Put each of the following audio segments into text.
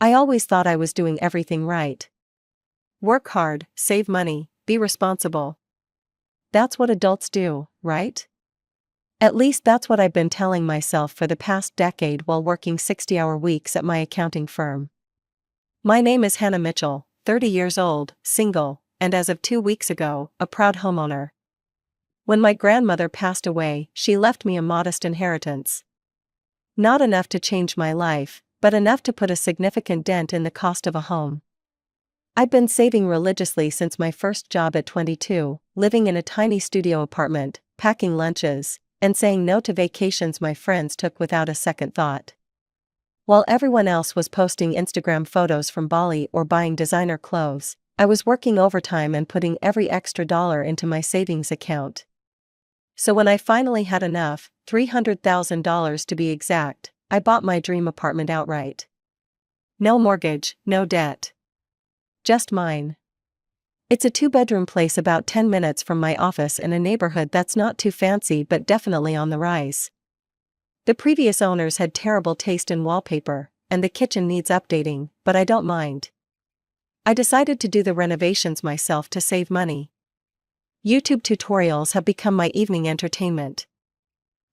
I always thought I was doing everything right. Work hard, save money, be responsible. That's what adults do, right? At least that's what I've been telling myself for the past decade while working 60-hour weeks at my accounting firm. My name is Hannah Mitchell, 30 years old, single, and as of 2 weeks ago, a proud homeowner. When my grandmother passed away, she left me a modest inheritance. Not enough to change my life, but enough to put a significant dent in the cost of a home. I've been saving religiously since my first job at 22, living in a tiny studio apartment, packing lunches, and saying no to vacations my friends took without a second thought. While everyone else was posting Instagram photos from Bali or buying designer clothes, I was working overtime and putting every extra dollar into my savings account. So when I finally had enough, $300,000 to be exact, I bought my dream apartment outright. No mortgage, no debt. Just mine. It's a 2-bedroom place about 10 minutes from my office in a neighborhood that's not too fancy but definitely on the rise. The previous owners had terrible taste in wallpaper, and the kitchen needs updating, but I don't mind. I decided to do the renovations myself to save money. YouTube tutorials have become my evening entertainment.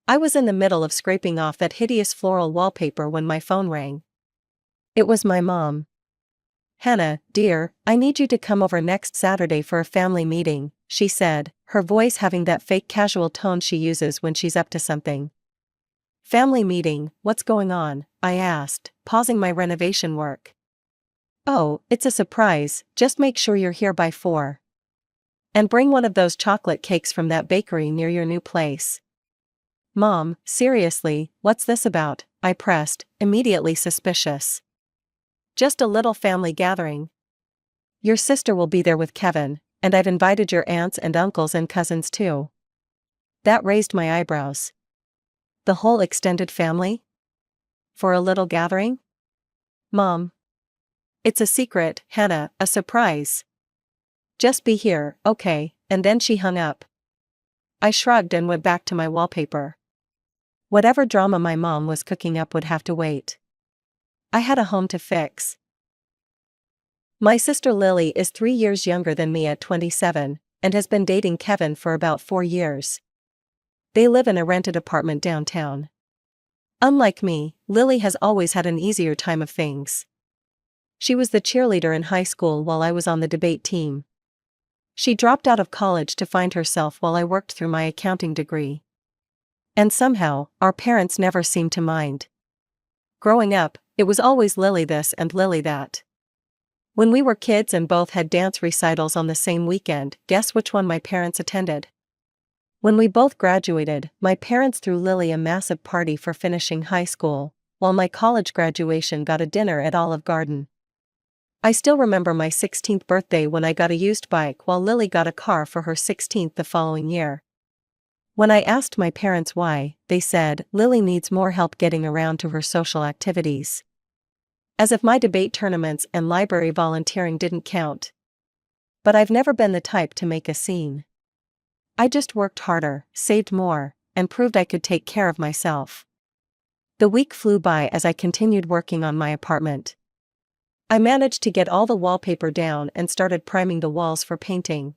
I was in the middle of scraping off that hideous floral wallpaper when my phone rang. It was my mom. "Hannah, dear, I need you to come over next Saturday for a family meeting," she said, her voice having that fake casual tone she uses when she's up to something. "Family meeting, what's going on?" I asked, pausing my renovation work. "Oh, it's a surprise, just make sure you're here by 4. And bring one of those chocolate cakes from that bakery near your new place." "Mom, seriously, what's this about?" I pressed, immediately suspicious. "Just a little family gathering. Your sister will be there with Kevin, and I've invited your aunts and uncles and cousins too." That raised my eyebrows. The whole extended family? For a little gathering? "Mom. It's a secret, Hannah, a surprise. Just be here, okay?" And then she hung up. I shrugged and went back to my wallpaper. Whatever drama my mom was cooking up would have to wait. I had a home to fix. My sister Lily is 3 years younger than me at 27, and has been dating Kevin for about 4 years. They live in a rented apartment downtown. Unlike me, Lily has always had an easier time of things. She was the cheerleader in high school while I was on the debate team. She dropped out of college to find herself while I worked through my accounting degree. And somehow, our parents never seemed to mind. Growing up, it was always Lily this and Lily that. When we were kids and both had dance recitals on the same weekend, guess which one my parents attended? When we both graduated, my parents threw Lily a massive party for finishing high school, while my college graduation got a dinner at Olive Garden. I still remember my 16th birthday when I got a used bike while Lily got a car for her 16th the following year. When I asked my parents why, they said, "Lily needs more help getting around to her social activities." As if my debate tournaments and library volunteering didn't count. But I've never been the type to make a scene. I just worked harder, saved more, and proved I could take care of myself. The week flew by as I continued working on my apartment. I managed to get all the wallpaper down and started priming the walls for painting.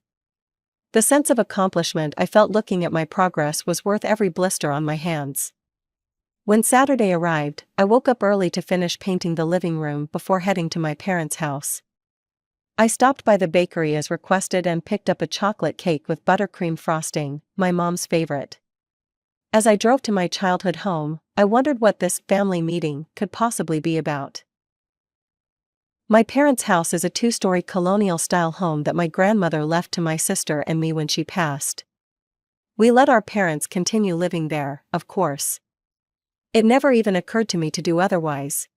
The sense of accomplishment I felt looking at my progress was worth every blister on my hands. When Saturday arrived, I woke up early to finish painting the living room before heading to my parents' house. I stopped by the bakery as requested and picked up a chocolate cake with buttercream frosting, my mom's favorite. As I drove to my childhood home, I wondered what this family meeting could possibly be about. My parents' house is a 2-story colonial-style home that my grandmother left to my sister and me when she passed. We let our parents continue living there, of course. It never even occurred to me to do otherwise.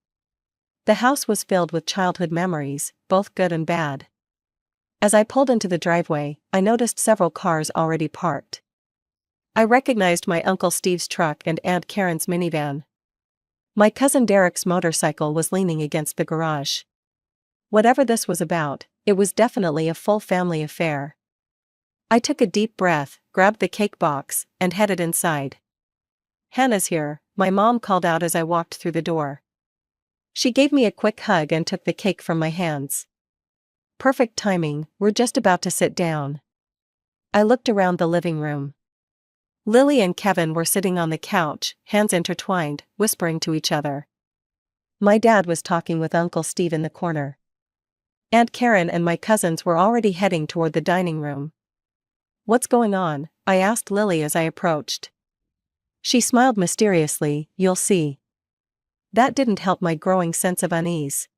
The house was filled with childhood memories, both good and bad. As I pulled into the driveway, I noticed several cars already parked. I recognized my Uncle Steve's truck and Aunt Karen's minivan. My cousin Derek's motorcycle was leaning against the garage. Whatever this was about, it was definitely a full family affair. I took a deep breath, grabbed the cake box, and headed inside. "Hannah's here," my mom called out as I walked through the door. She gave me a quick hug and took the cake from my hands. Perfect timing, we're just about to sit down. I looked around the living room. Lily and Kevin were sitting on the couch, hands intertwined, whispering to each other. My dad was talking with Uncle Steve in the corner. Aunt Karen and my cousins were already heading toward the dining room. What's going on? I asked Lily as I approached. She smiled mysteriously, you'll see. That didn't help my growing sense of unease.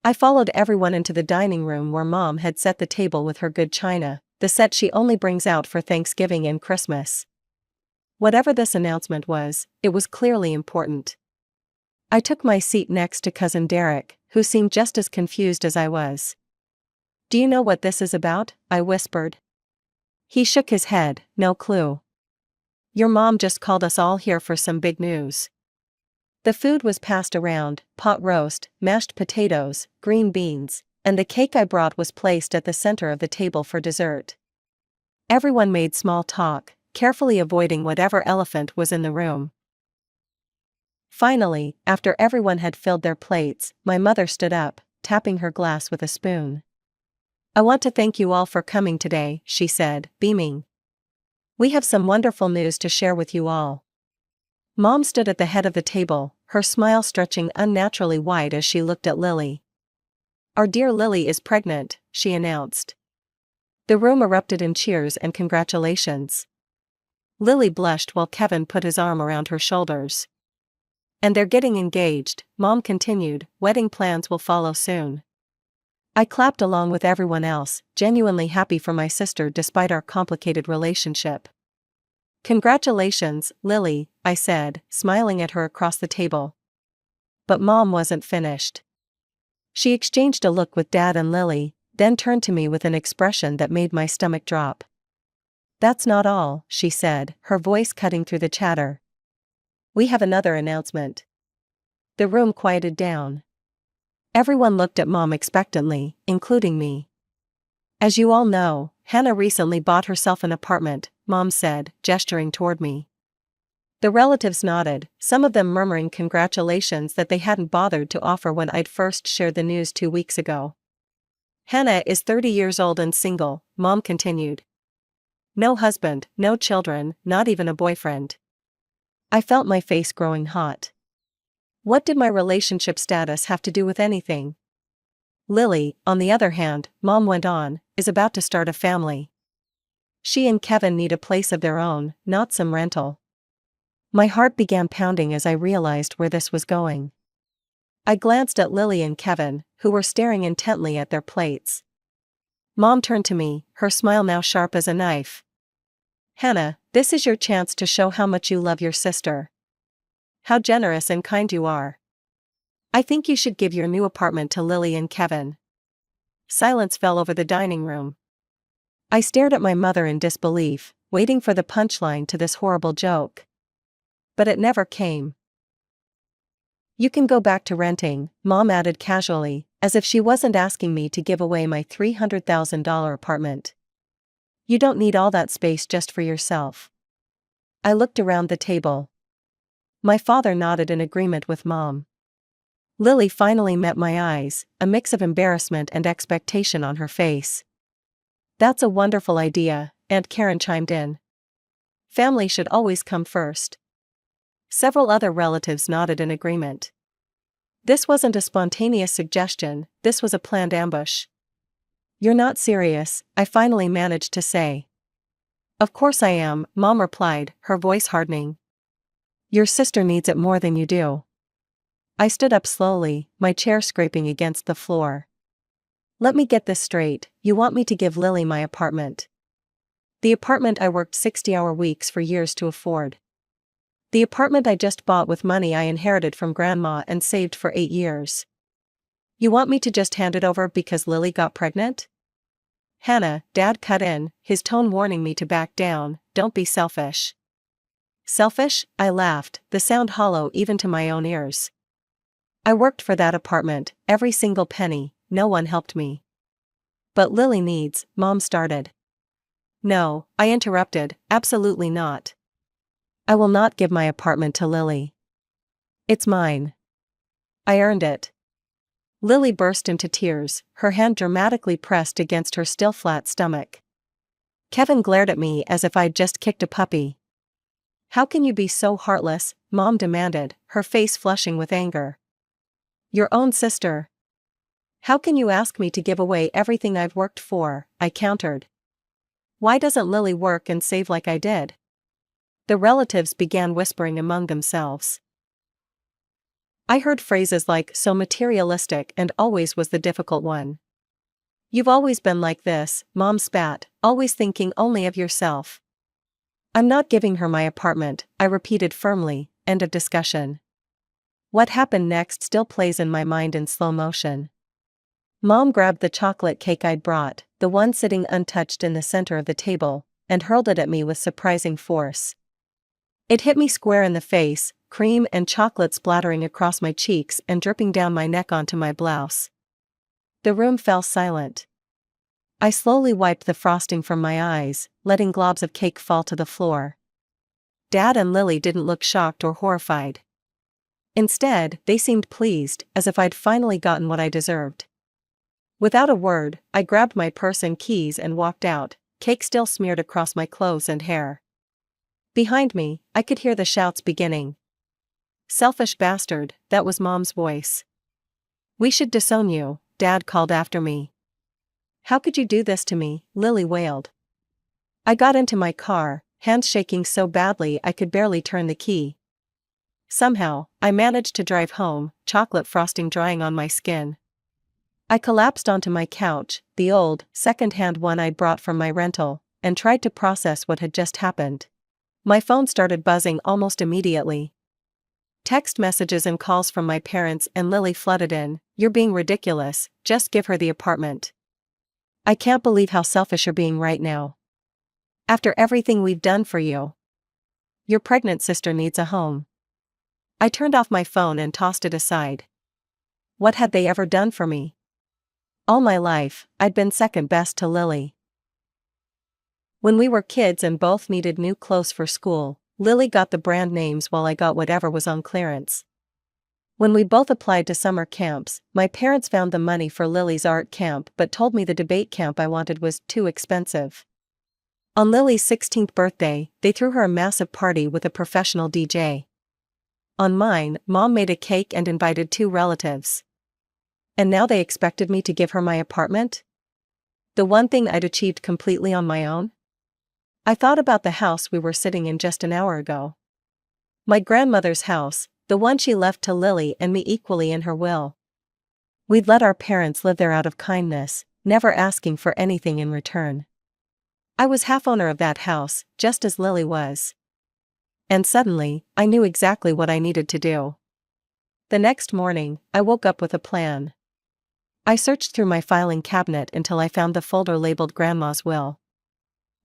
I followed everyone into the dining room where Mom had set the table with her good china, the set she only brings out for Thanksgiving and Christmas. Whatever this announcement was, it was clearly important. I took my seat next to Cousin Derek, who seemed just as confused as I was. Do you know what this is about? I whispered. He shook his head, no clue. Your mom just called us all here for some big news. The food was passed around, pot roast, mashed potatoes, green beans, and the cake I brought was placed at the center of the table for dessert. Everyone made small talk, carefully avoiding whatever elephant was in the room. Finally, after everyone had filled their plates, my mother stood up, tapping her glass with a spoon. I want to thank you all for coming today, she said, beaming. We have some wonderful news to share with you all. Mom stood at the head of the table, her smile stretching unnaturally wide as she looked at Lily. Our dear Lily is pregnant, she announced. The room erupted in cheers and congratulations. Lily blushed while Kevin put his arm around her shoulders. And they're getting engaged, Mom continued, wedding plans will follow soon. I clapped along with everyone else, genuinely happy for my sister despite our complicated relationship. Congratulations, Lily, I said, smiling at her across the table. But Mom wasn't finished. She exchanged a look with Dad and Lily, then turned to me with an expression that made my stomach drop. That's not all, she said, her voice cutting through the chatter. We have another announcement. The room quieted down. Everyone looked at Mom expectantly, including me. As you all know, Hannah recently bought herself an apartment, Mom said, gesturing toward me. The relatives nodded, some of them murmuring congratulations that they hadn't bothered to offer when I'd first shared the news 2 weeks ago. Hannah is 30 years old and single, Mom continued. No husband, no children, not even a boyfriend. I felt my face growing hot. What did my relationship status have to do with anything? Lily, on the other hand, Mom went on, is about to start a family. She and Kevin need a place of their own, not some rental. My heart began pounding as I realized where this was going. I glanced at Lily and Kevin, who were staring intently at their plates. Mom turned to me, her smile now sharp as a knife. Hannah, this is your chance to show how much you love your sister. How generous and kind you are. I think you should give your new apartment to Lily and Kevin. Silence fell over the dining room. I stared at my mother in disbelief, waiting for the punchline to this horrible joke. But it never came. You can go back to renting, Mom added casually, as if she wasn't asking me to give away my $300,000 apartment. You don't need all that space just for yourself. I looked around the table. My father nodded in agreement with Mom. Lily finally met my eyes, a mix of embarrassment and expectation on her face. That's a wonderful idea, Aunt Karen chimed in. Family should always come first. Several other relatives nodded in agreement. This wasn't a spontaneous suggestion, this was a planned ambush. You're not serious, I finally managed to say. Of course I am, Mom replied, her voice hardening. Your sister needs it more than you do. I stood up slowly, my chair scraping against the floor. Let me get this straight, you want me to give Lily my apartment. The apartment I worked 60-hour weeks for years to afford. The apartment I just bought with money I inherited from Grandma and saved for 8 years. You want me to just hand it over because Lily got pregnant? Hannah, Dad cut in, his tone warning me to back down, don't be selfish. Selfish? I laughed, the sound hollow even to my own ears. I worked for that apartment, every single penny, no one helped me. But Lily needs, Mom started. No, I interrupted, absolutely not. I will not give my apartment to Lily. It's mine. I earned it." Lily burst into tears, her hand dramatically pressed against her still flat stomach. Kevin glared at me as if I'd just kicked a puppy. "How can you be so heartless?" Mom demanded, her face flushing with anger. "Your own sister. How can you ask me to give away everything I've worked for?" I countered. "Why doesn't Lily work and save like I did?" The relatives began whispering among themselves. I heard phrases like "so materialistic" and "always was the difficult one." "You've always been like this," Mom spat, "always thinking only of yourself." "I'm not giving her my apartment," I repeated firmly, end of discussion. What happened next still plays in my mind in slow motion. Mom grabbed the chocolate cake I'd brought, the one sitting untouched in the center of the table, and hurled it at me with surprising force. It hit me square in the face, cream and chocolate splattering across my cheeks and dripping down my neck onto my blouse. The room fell silent. I slowly wiped the frosting from my eyes, letting globs of cake fall to the floor. Dad and Lily didn't look shocked or horrified. Instead, they seemed pleased, as if I'd finally gotten what I deserved. Without a word, I grabbed my purse and keys and walked out, cake still smeared across my clothes and hair. Behind me, I could hear the shouts beginning. "Selfish bastard," that was Mom's voice. "We should disown you," Dad called after me. "How could you do this to me?" Lily wailed. I got into my car, hands shaking so badly I could barely turn the key. Somehow, I managed to drive home, chocolate frosting drying on my skin. I collapsed onto my couch, the old, second-hand one I'd brought from my rental, and tried to process what had just happened. My phone started buzzing almost immediately. Text messages and calls from my parents and Lily flooded in. "You're being ridiculous, just give her the apartment. I can't believe how selfish you're being right now. After everything we've done for you. Your pregnant sister needs a home." I turned off my phone and tossed it aside. What had they ever done for me? All my life, I'd been second best to Lily. When we were kids and both needed new clothes for school, Lily got the brand names while I got whatever was on clearance. When we both applied to summer camps, my parents found the money for Lily's art camp but told me the debate camp I wanted was too expensive. On Lily's 16th birthday, they threw her a massive party with a professional DJ. On mine, Mom made a cake and invited 2 relatives. And now they expected me to give her my apartment? The one thing I'd achieved completely on my own? I thought about the house we were sitting in just an hour ago. My grandmother's house, the one she left to Lily and me equally in her will. We'd let our parents live there out of kindness, never asking for anything in return. I was half owner of that house, just as Lily was. And suddenly, I knew exactly what I needed to do. The next morning, I woke up with a plan. I searched through my filing cabinet until I found the folder labeled Grandma's Will.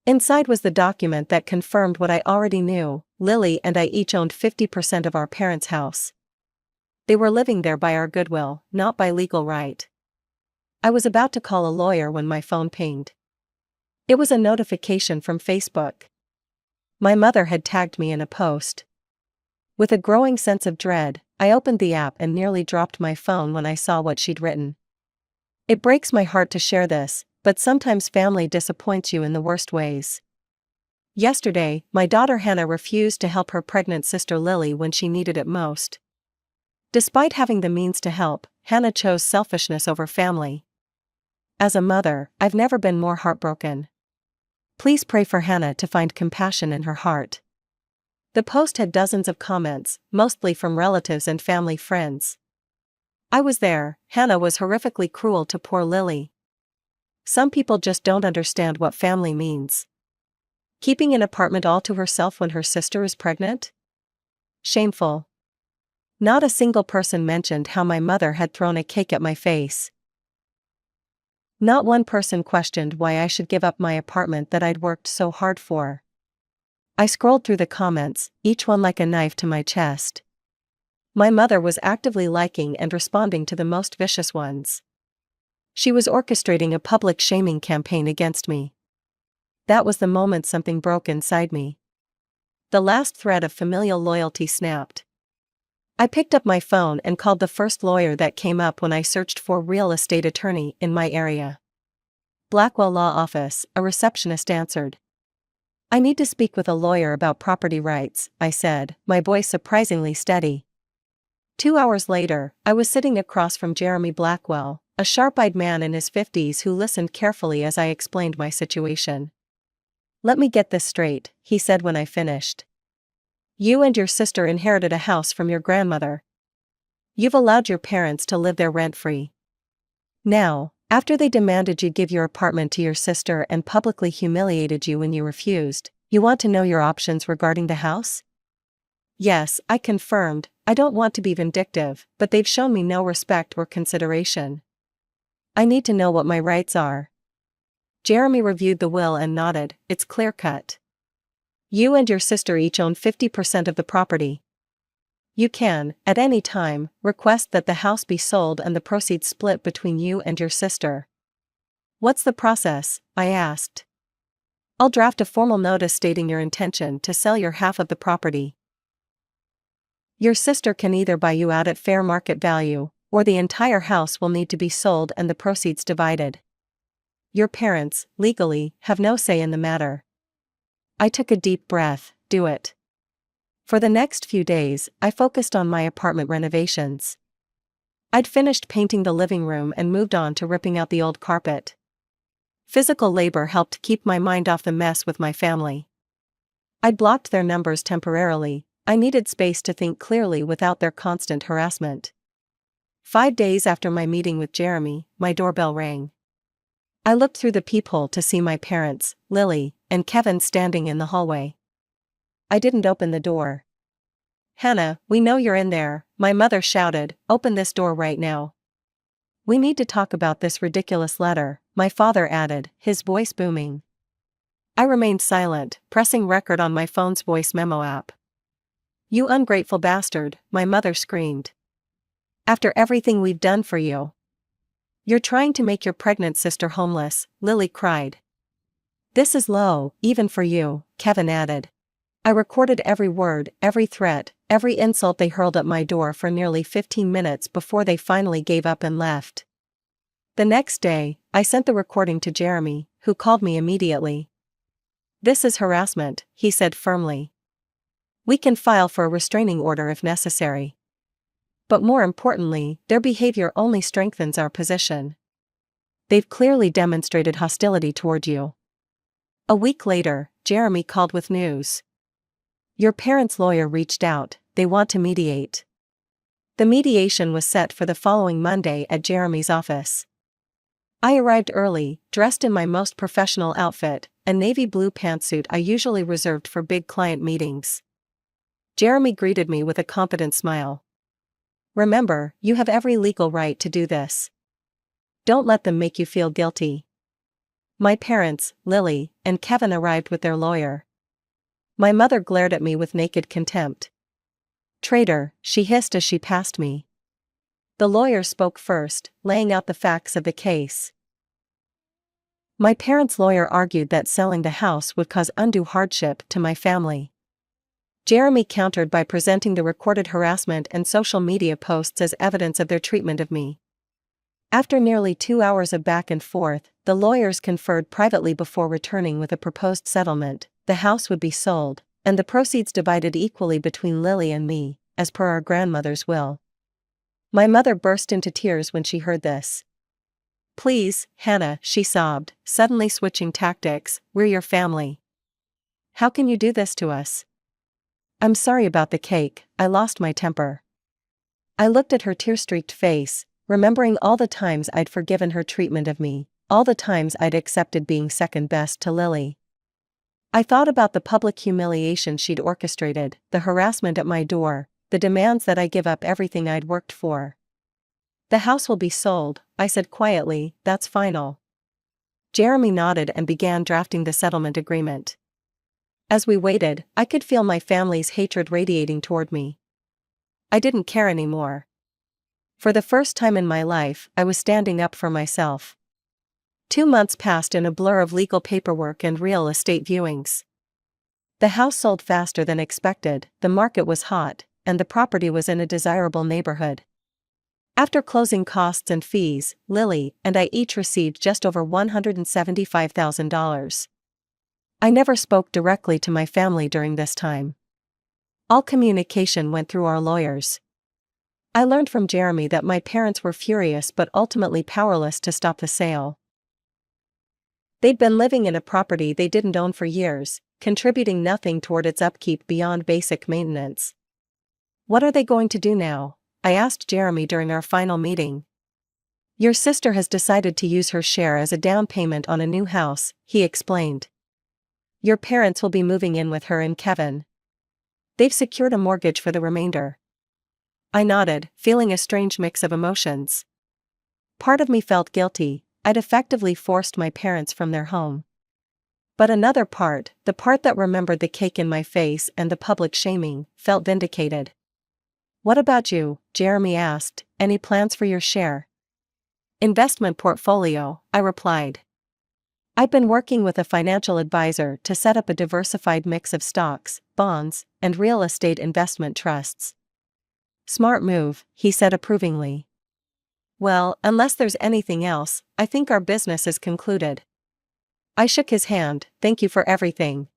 Inside was the document that confirmed what I already knew. Lily and I each owned 50% of our parents' house. They were living there by our goodwill, not by legal right. I was about to call a lawyer when my phone pinged. It was a notification from Facebook. My mother had tagged me in a post. With a growing sense of dread, I opened the app and nearly dropped my phone when I saw what she'd written. It breaks my heart to share this, but sometimes family disappoints you in the worst ways. Yesterday, my daughter Hannah refused to help her pregnant sister Lily when she needed it most. Despite having the means to help, Hannah chose selfishness over family. As a mother, I've never been more heartbroken. Please pray for Hannah to find compassion in her heart. The post had dozens of comments, mostly from relatives and family friends. I was there. Hannah was horrifically cruel to poor Lily. Some people just don't understand what family means. Keeping an apartment all to herself when her sister is pregnant? Shameful. Not a single person mentioned how my mother had thrown a cake at my face. Not one person questioned why I should give up my apartment that I'd worked so hard for. I scrolled through the comments, each one like a knife to my chest. My mother was actively liking and responding to the most vicious ones. She was orchestrating a public shaming campaign against me. That was the moment something broke inside me. The last thread of familial loyalty snapped. I picked up my phone and called the first lawyer that came up when I searched for real estate attorney in my area. Blackwell Law Office, a receptionist answered. I need to speak with a lawyer about property rights, I said, my voice surprisingly steady. 2 hours later, I was sitting across from Jeremy Blackwell, a sharp-eyed man in his 50s who listened carefully as I explained my situation. Let me get this straight, he said when I finished. You and your sister inherited a house from your grandmother. You've allowed your parents to live there rent-free. Now, after they demanded you give your apartment to your sister and publicly humiliated you when you refused, you want to know your options regarding the house? Yes, I confirmed. I don't want to be vindictive, but they've shown me no respect or consideration. I need to know what my rights are. Jeremy reviewed the will and nodded. It's clear-cut. You and your sister each own 50% of the property. You can, at any time, request that the house be sold and the proceeds split between you and your sister. What's the process? I asked. I'll draft a formal notice stating your intention to sell your half of the property. Your sister can either buy you out at fair market value, or the entire house will need to be sold and the proceeds divided. Your parents, legally, have no say in the matter. I took a deep breath. Do it. For the next few days, I focused on my apartment renovations. I'd finished painting the living room and moved on to ripping out the old carpet. Physical labor helped keep my mind off the mess with my family. I'd blocked their numbers temporarily. I needed space to think clearly without their constant harassment. 5 days after my meeting with Jeremy, my doorbell rang. I looked through the peephole to see my parents, Lily, and Kevin standing in the hallway. I didn't open the door. Hannah, we know you're in there, my mother shouted, open this door right now. We need to talk about this ridiculous letter, my father added, his voice booming. I remained silent, pressing record on my phone's voice memo app. You ungrateful bastard, my mother screamed. After everything we've done for you. You're trying to make your pregnant sister homeless, Lily cried. This is low, even for you, Kevin added. I recorded every word, every threat, every insult they hurled at my door for nearly 15 minutes before they finally gave up and left. The next day, I sent the recording to Jeremy, who called me immediately. This is harassment, he said firmly. We can file for a restraining order if necessary. But more importantly, their behavior only strengthens our position. They've clearly demonstrated hostility toward you. A week later, Jeremy called with news. Your parents' lawyer reached out, they want to mediate. The mediation was set for the following Monday at Jeremy's office. I arrived early, dressed in my most professional outfit, a navy blue pantsuit I usually reserved for big client meetings. Jeremy greeted me with a confident smile. Remember, you have every legal right to do this. Don't let them make you feel guilty. My parents, Lily, and Kevin arrived with their lawyer. My mother glared at me with naked contempt. Traitor, she hissed as she passed me. The lawyer spoke first, laying out the facts of the case. My parents' lawyer argued that selling the house would cause undue hardship to my family. Jeremy countered by presenting the recorded harassment and social media posts as evidence of their treatment of me. After nearly 2 hours of back and forth, the lawyers conferred privately before returning with a proposed settlement. The house would be sold, and the proceeds divided equally between Lily and me, as per our grandmother's will. My mother burst into tears when she heard this. Please, Hannah, she sobbed, suddenly switching tactics, we're your family. How can you do this to us? I'm sorry about the cake, I lost my temper. I looked at her tear-streaked face, remembering all the times I'd forgiven her treatment of me, all the times I'd accepted being second best to Lily. I thought about the public humiliation she'd orchestrated, the harassment at my door, the demands that I give up everything I'd worked for. The house will be sold, I said quietly, that's final. Jeremy nodded and began drafting the settlement agreement. As we waited, I could feel my family's hatred radiating toward me. I didn't care anymore. For the first time in my life, I was standing up for myself. 2 months passed in a blur of legal paperwork and real estate viewings. The house sold faster than expected, the market was hot, and the property was in a desirable neighborhood. After closing costs and fees, Lily and I each received just over $175,000. I never spoke directly to my family during this time. All communication went through our lawyers. I learned from Jeremy that my parents were furious but ultimately powerless to stop the sale. They'd been living in a property they didn't own for years, contributing nothing toward its upkeep beyond basic maintenance. "What are they going to do now?" I asked Jeremy during our final meeting. "Your sister has decided to use her share as a down payment on a new house," he explained. "Your parents will be moving in with her and Kevin. They've secured a mortgage for the remainder." I nodded, feeling a strange mix of emotions. Part of me felt guilty. I'd effectively forced my parents from their home. But another part, the part that remembered the cake in my face and the public shaming, felt vindicated. "What about you?" Jeremy asked. "Any plans for your share?" "Investment portfolio," I replied. "I've been working with a financial advisor to set up a diversified mix of stocks, bonds, and real estate investment trusts." "Smart move," he said approvingly. "Well, unless there's anything else, I think our business is concluded." I shook his hand. "Thank you for everything."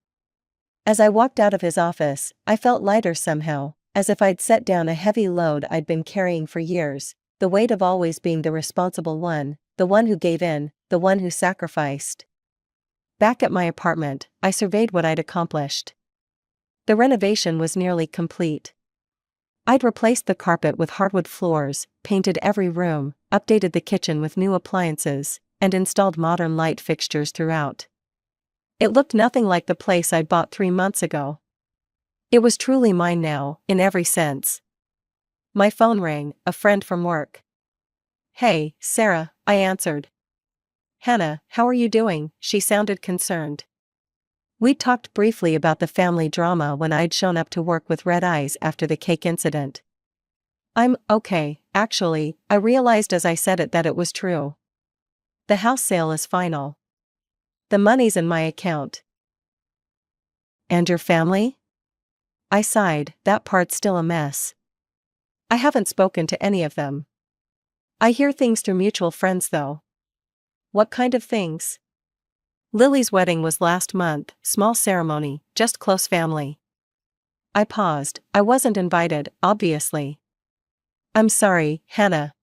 As I walked out of his office, I felt lighter somehow, as if I'd set down a heavy load I'd been carrying for years, the weight of always being the responsible one, the one who gave in, the one who sacrificed. Back at my apartment, I surveyed what I'd accomplished. The renovation was nearly complete. I'd replaced the carpet with hardwood floors, painted every room, updated the kitchen with new appliances, and installed modern light fixtures throughout. It looked nothing like the place I'd bought 3 months ago. It was truly mine now, in every sense. My phone rang, a friend from work. "Hey, Sarah," I answered. "Hannah, how are you doing?" She sounded concerned. We talked briefly about the family drama when I'd shown up to work with red eyes after the cake incident. "I'm okay, actually," I realized as I said it that it was true. "The house sale is final. The money's in my account." "And your family?" I sighed. "That part's still a mess. I haven't spoken to any of them. I hear things through mutual friends though." "What kind of things?" "Lily's wedding was last month, small ceremony, just close family." I paused. I wasn't invited, obviously. "I'm sorry, Hannah."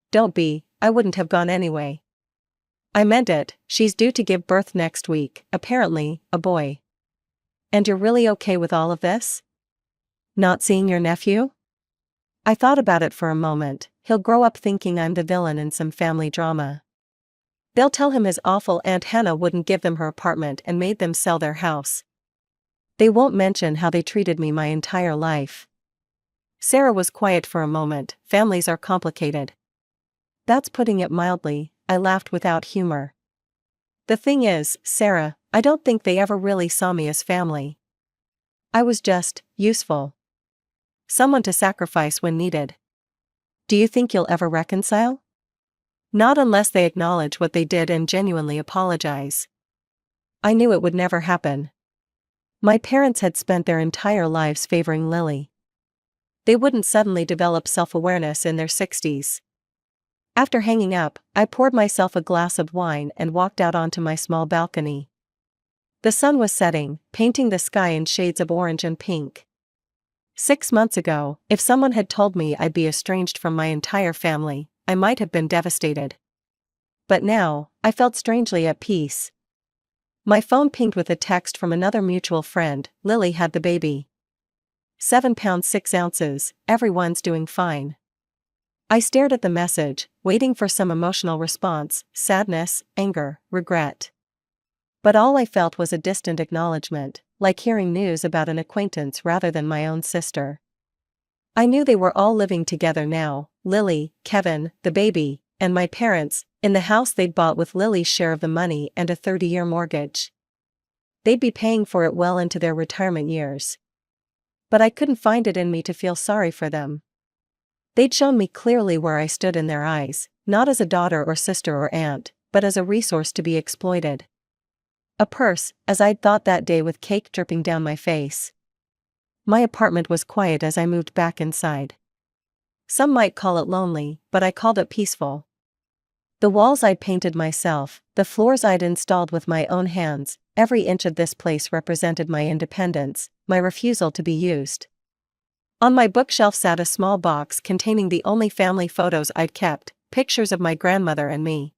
"Don't be, I wouldn't have gone anyway." "I meant it, she's due to give birth next week, apparently, a boy." "And you're really okay with all of this? Not seeing your nephew?" I thought about it for a moment. He'll grow up thinking I'm the villain in some family drama. They'll tell him his awful Aunt Hannah wouldn't give them her apartment and made them sell their house. They won't mention how they treated me my entire life. Sarah was quiet for a moment. "Families are complicated." "That's putting it mildly," I laughed without humor. "The thing is, Sarah, I don't think they ever really saw me as family. I was just useful. Someone to sacrifice when needed." "Do you think you'll ever reconcile?" "Not unless they acknowledge what they did and genuinely apologize." I knew it would never happen. My parents had spent their entire lives favoring Lily. They wouldn't suddenly develop self-awareness in their 60s. After hanging up, I poured myself a glass of wine and walked out onto my small balcony. The sun was setting, painting the sky in shades of orange and pink. 6 months ago, if someone had told me I'd be estranged from my entire family, I might have been devastated. But now, I felt strangely at peace. My phone pinged with a text from another mutual friend. "Lily had the baby. 7 pounds 6 ounces, everyone's doing fine." I stared at the message, waiting for some emotional response, sadness, anger, regret. But all I felt was a distant acknowledgement, like hearing news about an acquaintance rather than my own sister. I knew they were all living together now, Lily, Kevin, the baby, and my parents, in the house they'd bought with Lily's share of the money and a 30-year mortgage. They'd be paying for it well into their retirement years. But I couldn't find it in me to feel sorry for them. They'd shown me clearly where I stood in their eyes, not as a daughter or sister or aunt, but as a resource to be exploited. A purse, as I'd thought that day with cake dripping down my face. My apartment was quiet as I moved back inside. Some might call it lonely, but I called it peaceful. The walls I'd painted myself, the floors I'd installed with my own hands, every inch of this place represented my independence, my refusal to be used. On my bookshelf sat a small box containing the only family photos I'd kept, pictures of my grandmother and me.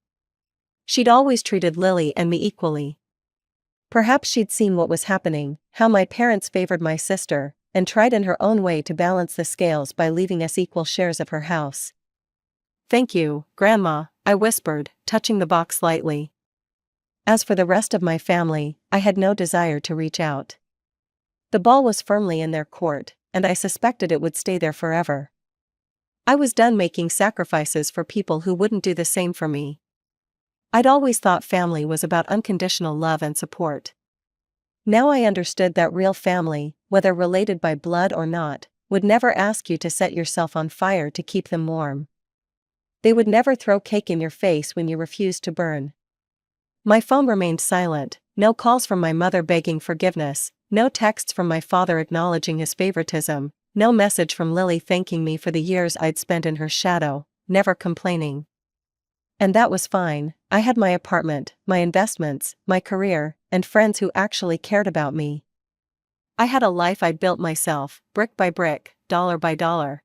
She'd always treated Lily and me equally. Perhaps she'd seen what was happening, how my parents favored my sister, and tried in her own way to balance the scales by leaving us equal shares of her house. "Thank you, Grandma," I whispered, touching the box lightly. As for the rest of my family, I had no desire to reach out. The ball was firmly in their court, and I suspected it would stay there forever. I was done making sacrifices for people who wouldn't do the same for me. I'd always thought family was about unconditional love and support. Now I understood that real family, whether related by blood or not, would never ask you to set yourself on fire to keep them warm. They would never throw cake in your face when you refused to burn. My phone remained silent, no calls from my mother begging forgiveness, no texts from my father acknowledging his favoritism, no message from Lily thanking me for the years I'd spent in her shadow, never complaining. And that was fine. I had my apartment, my investments, my career, and friends who actually cared about me. I had a life I'd built myself, brick by brick, dollar by dollar.